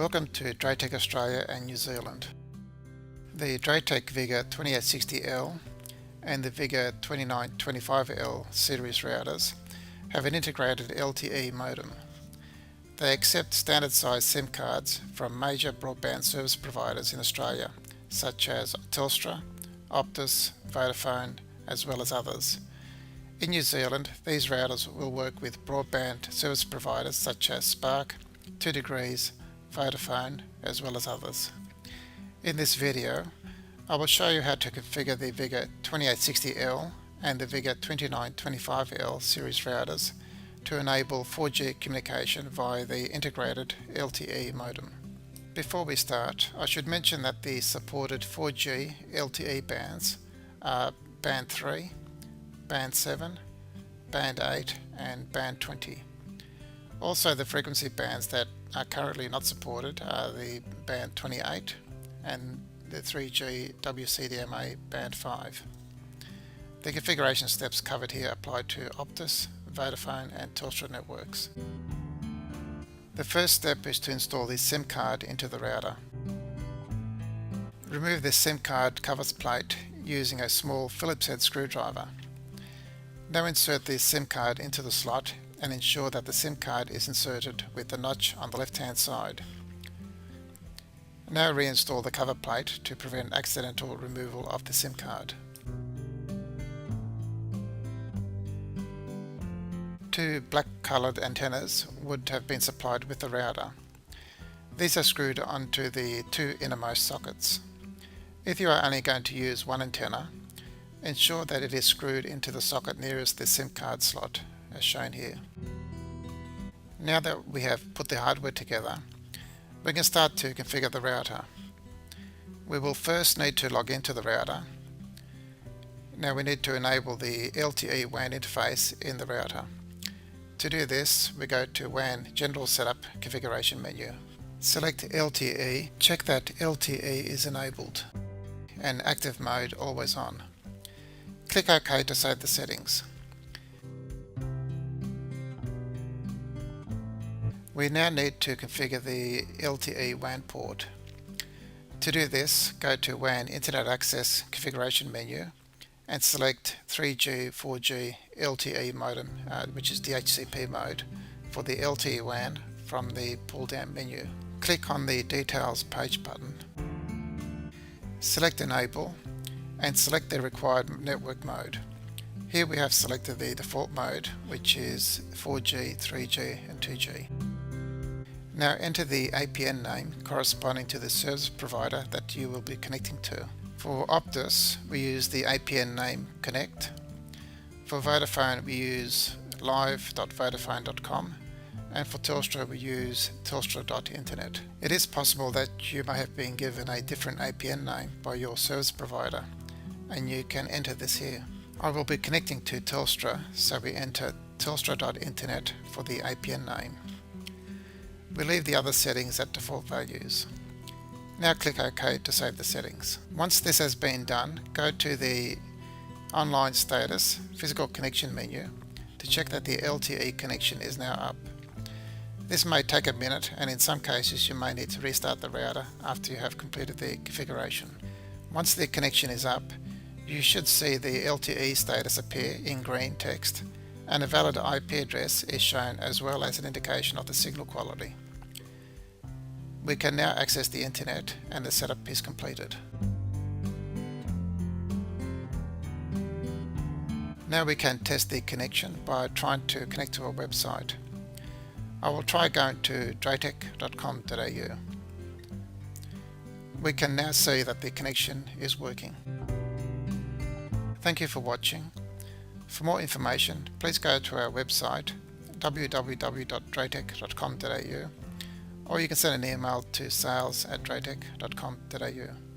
Welcome to Dratec Australia and New Zealand. The Dratec Vigor2860L and the Vigor2925L series routers have an integrated LTE modem. They accept standard size SIM cards from major broadband service providers in Australia such as Telstra, Optus, Vodafone, as well as others. In New Zealand, these routers will work with broadband service providers such as Spark, 2 Degrees, Vodafone, as well as others. In this video, I will show you how to configure the Vigor2860L and the Vigor2925L series routers to enable 4G communication via the integrated LTE modem. Before we start, I should mention that the supported 4G LTE bands are Band 3, Band 7, Band 8 and Band 20. Also, the frequency bands that are currently not supported are the Band 28 and the 3G WCDMA Band 5. The configuration steps covered here apply to Optus, Vodafone and Telstra networks. The first step is to install the SIM card into the router. Remove the SIM card covers plate using a small Phillips head screwdriver. Now insert the SIM card into the slot and ensure that the SIM card is inserted with the notch on the left hand side. Now reinstall the cover plate to prevent accidental removal of the SIM card. Two black coloured antennas would have been supplied with the router. These are screwed onto the two innermost sockets. If you are only going to use one antenna, ensure that it is screwed into the socket nearest the SIM card slot, as shown here. Now that we have put the hardware together, we can start to configure the router. We will first need to log into the router. Now we need to enable the LTE WAN interface in the router. To do this, we go to WAN General Setup Configuration menu. Select LTE, check that LTE is enabled and active mode always on. Click OK to save the settings. We now need to configure the LTE WAN port. To do this, go to WAN Internet Access Configuration menu and select 3G, 4G LTE modem, which is DHCP mode, for the LTE WAN from the pull-down menu. Click on the Details page button. Select Enable and select the required network mode. Here we have selected the default mode, which is 4G, 3G and 2G. Now enter the APN name corresponding to the service provider that you will be connecting to. For Optus, we use the APN name Connect. For Vodafone, we use live.vodafone.com, and for Telstra, we use telstra.internet. It is possible that you may have been given a different APN name by your service provider, and you can enter this here. I will be connecting to Telstra, so we enter telstra.internet for the APN name. We leave the other settings at default values. Now click OK to save the settings. Once this has been done, go to the Online Status Physical Connection menu to check that the LTE connection is now up. This may take a minute, and in some cases you may need to restart the router after you have completed the configuration. Once the connection is up, you should see the LTE status appear in green text, and a valid IP address is shown as well as an indication of the signal quality. We can now access the internet and the setup is completed. Now we can test the connection by trying to connect to a website. I will try going to dratec.com.au. We can now see that the connection is working. Thank you for watching. For more information, please go to our website www.dratec.com.au, or you can send an email to sales@dratec.com.au.